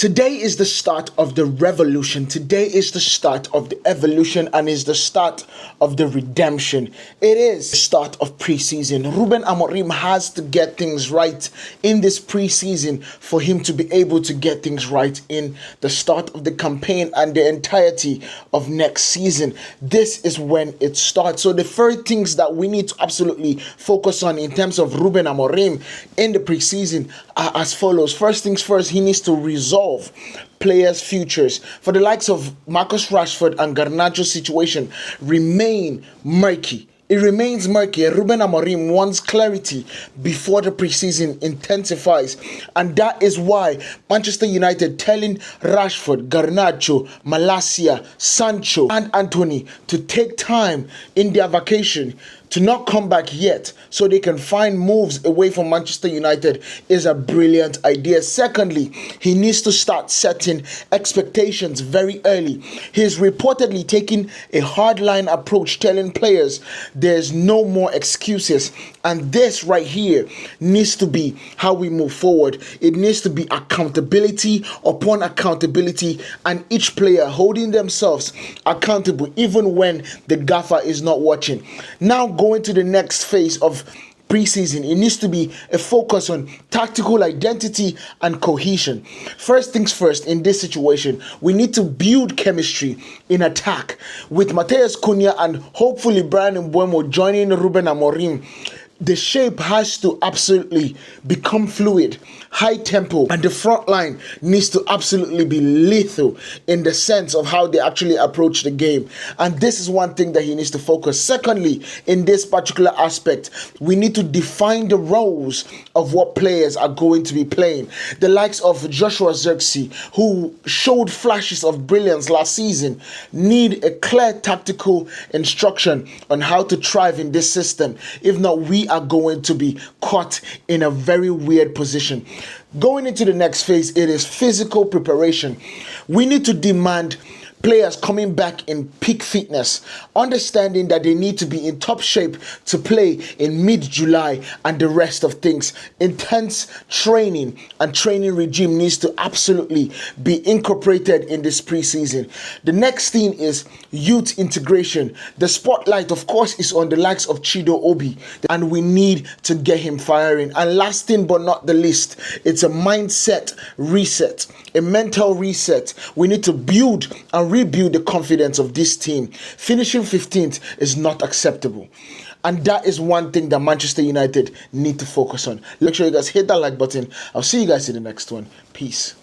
Today is the start of the revolution. Today is the start of the evolution and is the start of the redemption. It is the start of preseason. Ruben Amorim has to get things right in this preseason for him to be able to get things right in the start of the campaign and the entirety of next season. This is when it starts. So the first things that we need to absolutely focus on in terms of Ruben Amorim in the preseason are as follows. First things first, he needs to resolve players' futures. For the likes of Marcus Rashford and Garnacho's situation remain murky. It remains murky. Ruben Amorim wants clarity before the preseason intensifies. And that is why Manchester United telling Rashford, Garnacho, Malacia, Sancho and Anthony to take time in their vacation to not come back yet so they can find moves away from Manchester United is a brilliant idea. Secondly, he needs to start setting expectations very early. He's reportedly taking a hardline approach, telling players there's no more excuses. And this right here needs to be how we move forward. It needs to be accountability upon accountability and each player holding themselves accountable even when the gaffer is not watching. Now going to the next phase of preseason, it needs to be a focus on tactical identity and cohesion. First things first, in this situation, we need to build chemistry in attack with Matheus Cunha and hopefully Brian Mbeumo joining Ruben Amorim. The shape has to absolutely become fluid, high tempo, and the front line needs to absolutely be lethal in the sense of how they actually approach the game. And this is one thing that he needs to focus. Secondly, in this particular aspect, we need to define the roles of what players are going to be playing. The likes of Joshua Zirkzee, who showed flashes of brilliance last season, need a clear tactical instruction on how to thrive in this system. If not, we are going to be caught in a very weird position. Going into the next phase, it is physical preparation. We need to demand players coming back in peak fitness, understanding that they need to be in top shape to play in mid-July and the rest of things. Intense training and training regime needs to absolutely be incorporated in this preseason. The next thing is youth integration. The spotlight, of course, is on the likes of Chido Obi, and we need to get him firing. And last thing but not the least, it's a mindset reset, a mental reset. We need to build and rebuild the confidence of this team. Finishing 15th is not acceptable. And that is one thing that Manchester United need to focus on. Make sure you guys hit that like button. I'll see you guys in the next one. Peace.